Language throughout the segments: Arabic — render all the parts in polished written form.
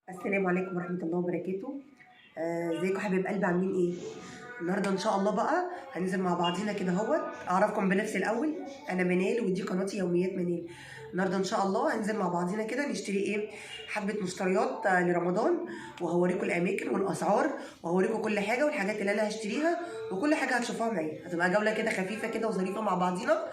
السلام عليكم ورحمة الله وبركاته. ازيكم حبايب قلبي، عاملين ايه؟ النهارده ان شاء الله بقى هننزل مع بعضينا كده اهوت. اعرفكم بنفسي الاول، انا منال ودي قناتي يوميات منال. النهارده ان شاء الله هننزل مع بعضينا كده نشتري ايه، حبة مشتريات لرمضان، وهوريكم الاماكن والاسعار، وهوريكم كل حاجة والحاجات اللي انا هشتريها، وكل حاجة هتشوفوها معايا. هتبقى جولة كده خفيفة كده وظريفة مع بعضينا.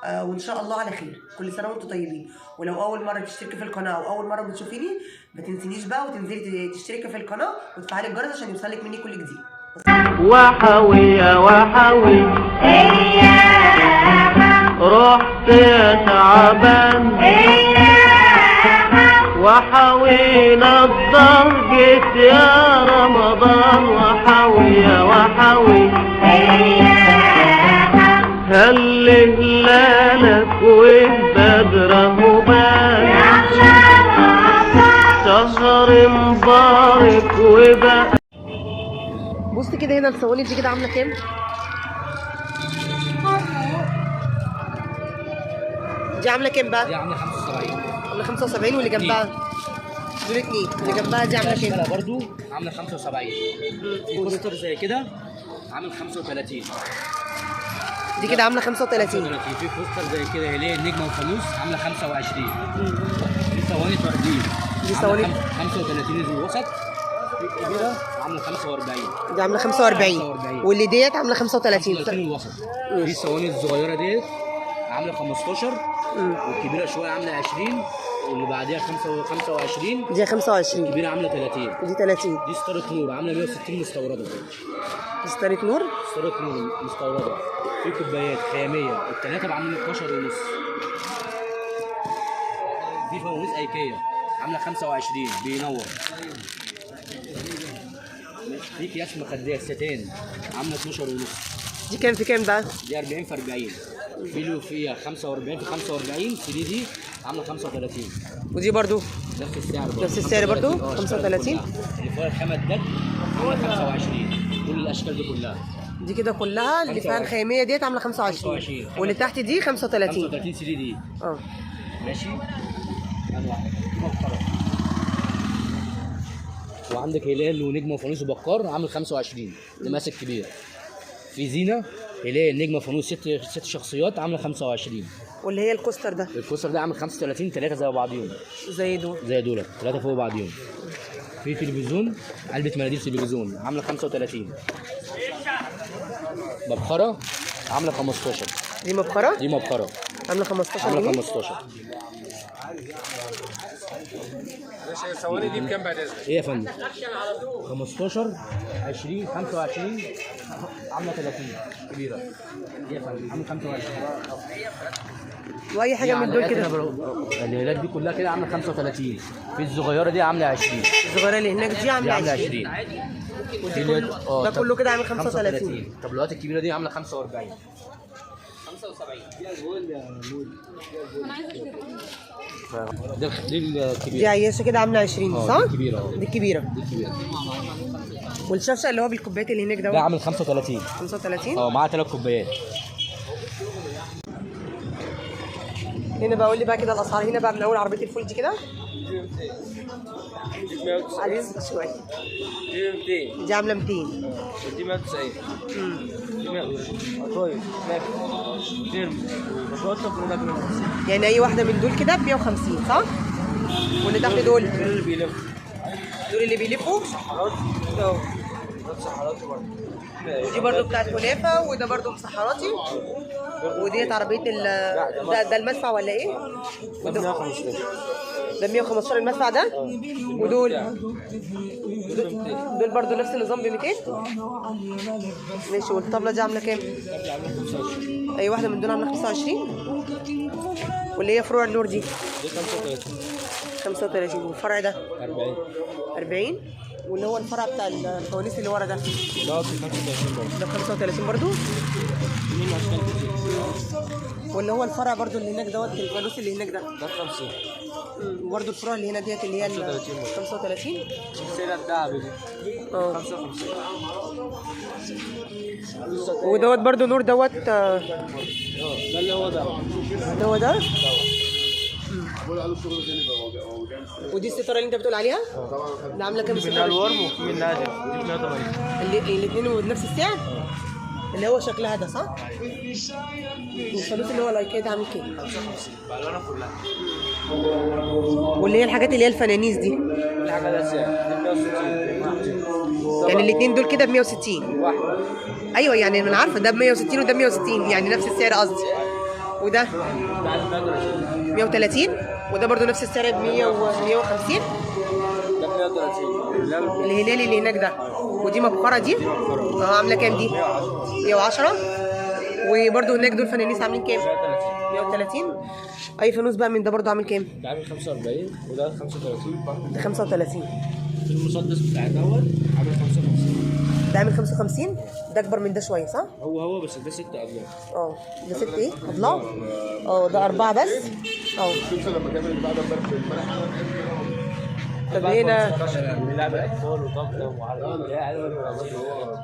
وان شاء الله على خير. كل سنه وانتم طيبين. ولو اول مره تشتركي في القناه او اول مره بتشوفيني، ما تنسينيش بقى وتنزلي تشتركي في القناه وتفعلي الجرس عشان يوصلك مني كل جديد. وحوي وحوي رحت يا تعبان وحوي نضر جيت يا رمضان وحوي هل هلالك والبدر مبان شهر مبارك وبقى. بص كده هنا الصواني دي كده عامله كام؟ دي عامله كام بقى؟ دي عامله 75. عامله 75 واللي جنبها دول اتنين، اللي جنبها دي عامله كام؟ برضو عامله 75. في كوستر زي كده عامل 35. دي كده عامله 35. في كوستر زي كده اللي هي النجمه والفانوس عامله 25. دي صواني فردين. دي صواني 35 الوسط. في الكبيره عامله 45. دي عامله 45 واللي ديت عامله 35 الوسط. في الصواني الصغيره ديت عامله 15 والكبيره شويه عامله 20 واللي بعديها 25. دي 25. الكبيره عامله 30. دي 30. دي ستاره نور عامله 160 مستورده. دي ستاره نور. ستاره نور مستورده. في كوبايات خياميه الثلاثه بعمل 12 ونص. دي فوانيس ايكيا عامله 25 بينور. في اكياس مخدات ستان عامله 12 ونص. دي كام في كام بقى؟ دي 40 في 40. في له فيها 45 في 45. 3 دي عامله 35. ودي برضو نفس السعر برضو. نفس السعر برضو 35. اللي فيها الخامه الدك عامله 25. كل الاشكال دي كلها. دي كده كلها اللي فيها الخياميه ديت عامله 25 واللي تحت دي 35. 35 3 دي. ماشي. وعندك هلال ونجمه وفانوس وبكار عامل 25 اللي ماسك كبير. في زينه هلال نجمه فانوس ست شخصيات عامله 25. واللي هي الكوستر ده؟ الكوستر ده عامل 35. ثلاثه زي بعضيهم. زي دول ثلاثه فوق بعضيهم. في تلفزيون علبه مناديل تلفزيون عامله 35. مبخره عامله 15. دي مبخره؟ دي مبخره عامله 15. عامله 15. الصواني دي بكام بعد اذنك؟ ايه يا فندم؟ 15 20 25 عامله 30 كبيره. ايه يا فندم؟ عامله 25. واي حاجه من دول كده. الهلال دي كلها كده عامله 35. في الصغيره دي عامله 20. الصغيره اللي هناك دي عامله 20. ده كله كده عامل 35. طب الوقت الكبيره دي عامله 45. دي الكبيره. دي عياشه كده عامله 20 صح؟ دي الكبيره. دي الكبيره. دي الكبيره. والشفشه اللي هو بالكوبايات اللي هناك ده عامل 35. 35. معاه 3 كوبايات. هنا بقول لي بقى كده الاسعار هنا بقى من اول عربيه الفول دي كده. عايز شويه. دي 200. دي عامله 200. دي 190. دي 100. طيب يعني اي واحده من دول كده ب 150 صح؟ واللي تحت دول اللي بيلفوا. دول اللي بيلفوا مسحرات. مسحرات برضه. ودي برضو بتاعت كنافه وده برضو مسحراتي. وديت عربيه ده المدفع ولا ايه؟ ده 115. ده 115 المدفع ده؟ ودول دول برضو نفس النظام ب 200. ماشي. والطبله دي عامله كام؟ اي واحده من دول عامله 25. واللي هي فروع النور دي 35. والفرع ده 40. واللي هو الفرع بتاع الفوانيس اللي ورا ده ده 35 برضو. واللي هو الفرع برضو اللي هناك دوت الفانوس اللي هناك ده 50. وبرضو الفروع اللي هنا ديت اللي هي 35. السلسله الذهبي دي 55. ودوت برضو نور دوت ده اللي هو ده. ده ودي الستاره اللي انت بتقول عليها؟ ده عامله كام منها ستاره؟ الورم وفي منها دي 180. الاثنين بنفس السعر؟ اللي هو شكلها ده صح؟ الفانوس اللي هو لايكيه ده عامل كام؟ 55 بالوانها كلها. واللي هي الحاجات اللي هي الفنانيس دي الحاجه ده سعر دي 160. يعني الاثنين دول كده ب 160. واحده ايوه يعني انا عارفه ده ب 160 وده ب 160 يعني نفس السعر قصدي. وده ده 130. 130 وده برضو نفس السعر ب 100 و 150. ده 130. الهلالي اللي هناك ده ودي مبخره دي عامله كام دي؟ 110. وبرضو هناك دول فنانيس عاملين كام؟ 130. اي فانوس بقى من ده برضو عامل كام؟ ده عامل 45 وده 35. ده 35. في المسدس بتاع دوت عامل 55. ده عامل 55. ده اكبر من ده شويه صح؟ هو بس ده 6 اضلاع. اه ده 6 ايه؟ اضلاع؟ ده 4 بس؟ طب هنا بنلعب اطفال وطقم وعربي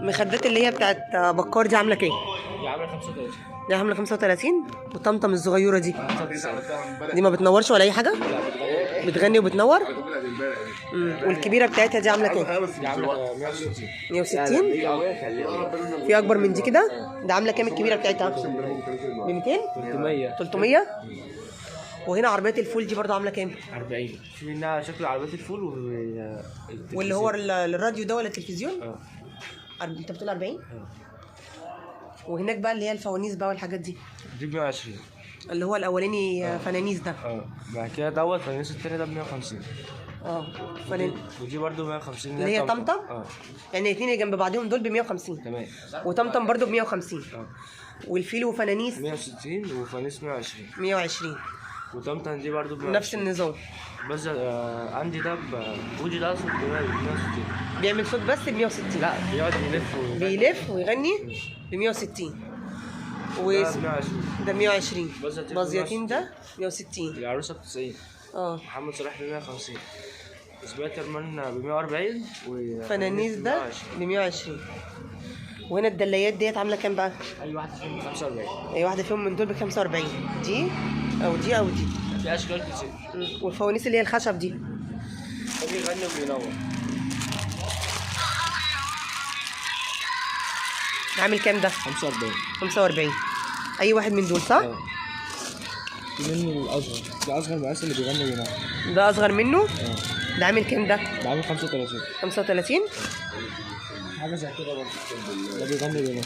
مخدات اللي هي بتاعت بكار دي عامله كام؟ دي عامله 35. دي عامله 35. وطمطم الصغيره دي دي ما بتنورش ولا اي حاجه؟ بتغني وبتنور؟ والكبيره بتاعتها دي عامله كام؟ دي عامله 160. 160. في اكبر من دي كده؟ ده عامله كام الكبيره بتاعتها؟ ب 200؟ 300. 300. وهنا عربيات الفول دي برضه عامله كام؟ 40. في منها شكل عربيات الفول واللي هو الراديو ده ولا التلفزيون؟ انت بتقول 40؟ وهناك بقى اللي هي الفوانيس بقى والحاجات دي دي ب 120. اللي هو الاولاني فنانيس ده. بعد كده دوت فالناس التاني ده ب 150. فنان ودي برضه 150 اللي هي طمطم. يعني الاثنين اللي جنب بعضهم دول ب 150. تمام. وطمطم برضه ب 150. والفيل وفنانيس 160 وفانيس 120. 120. وطمطم دي برضه ب نفس النظام. بس عندي ده وجي ده صوت ب 160. بيعمل صوت بس ب 160. لا بيقعد يلف بيلف ويغني ب 160. ده 120. بازياتين ده 160. العروسه ب 90. محمد صلاح ب 150. سبايتر مان ب 140. فنانيس ده ب 120. وهنا الدلايات ديت عامله كام بقى؟ اي واحده فيهم ب 45. اي واحده فيهم من دول ب 45. دي او دي او دي. في اشكال كتير. والفوانيس اللي هي الخشب دي ده بيغني وبينور. عامل كام ده؟ 45. 45. اي واحد من دول صح؟ في منه الاصغر. ده اصغر مقاس اللي بيغني وبينور. ده اصغر منه؟ ده عامل كام ده؟ ده عامل 35. 35. حاجه زي كده برضه. ده بيغني وبينور.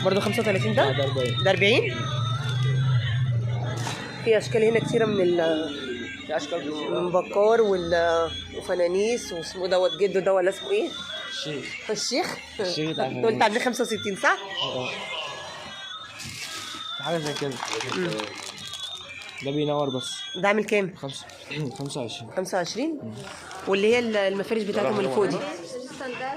برضه 35 ده؟ ده 40. ده 40. في اشكال هنا كتيره من في اشكال من بكار وفنانيس واسمه دوت جده ده ولا اسمه ايه؟ الشيخ الشيخ انت قلت عندنا 65 صح؟ حاجه زي كده. ده بينور بس. ده عامل كام؟ 25. 25. واللي هي المفارش بتاعتهم اللي فوق دي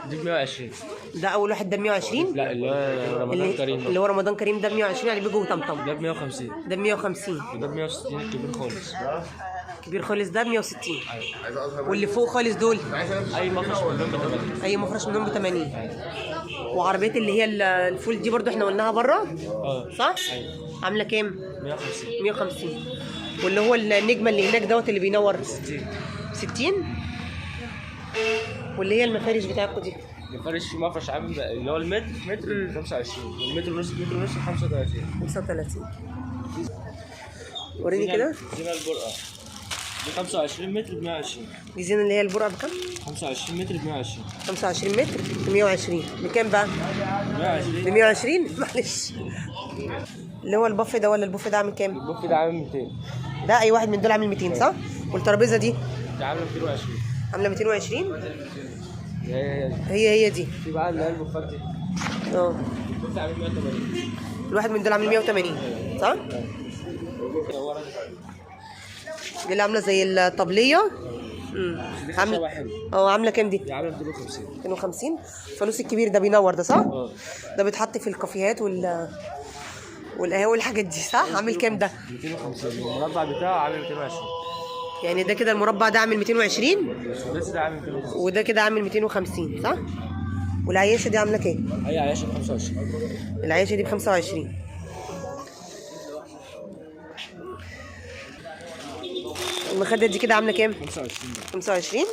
دي ب 120. ده اول واحد ده ب 120. لا اللي هو رمضان كريم. اللي هو رمضان كريم ده ب 120 يعني بيجوا وطمطم. ده ب 150. ده ب 150. وده ب 160 الكبير خالص. كبير خالص ده ب 160. واللي فوق خالص دول اي مفرش منهم ب 80. اي مفرش منهم ب 80. وعربيات اللي هي الفول دي برضو احنا قلناها بره صح؟ عامله كام؟ 150. 150. واللي هو النجمه اللي هناك دوت اللي بينور 60. واللي هي المفارش بتاعتكم دي مفرش في مفرش عامل اللي هو المتر 25 والمتر ونص 35. 35. وريني كده. زينة البرقه دي 25 متر ب 120. دي زينة اللي هي البرقه بكام؟ 25 متر ب 120. 25 متر ب 120. بكام بقى؟ 120. ب 120 معلش. اللي هو البف ده ولا البوف ده عامل كام؟ البوف ده عامل 200. ده اي واحد من دول عامل 200 صح؟ والترابيزه دي ده عامله 220. عامله 220. هي هي دي. في بقى اللي هي البوفات دي. البوف عامل 180. الواحد من دول عامل 180 صح؟ دي اللي عامله زي الطبليه. عامله عامله كام دي؟ دي عامله 250. 250. الفانوس الكبير ده بينور ده صح؟ ده بيتحط في الكافيهات والقهاوي والحاجات دي صح؟ عامل كام ده؟ 250. المربع بتاعه عامل 220. يعني ده كده المربع ده عامل 220 ده عامل 250. وده كده عامل 250 صح؟ والعياشه دي عامله كام؟ هي عياشه ب 25. العياشه دي ب 25. المخده دي كده عامله كام؟ 25. 25.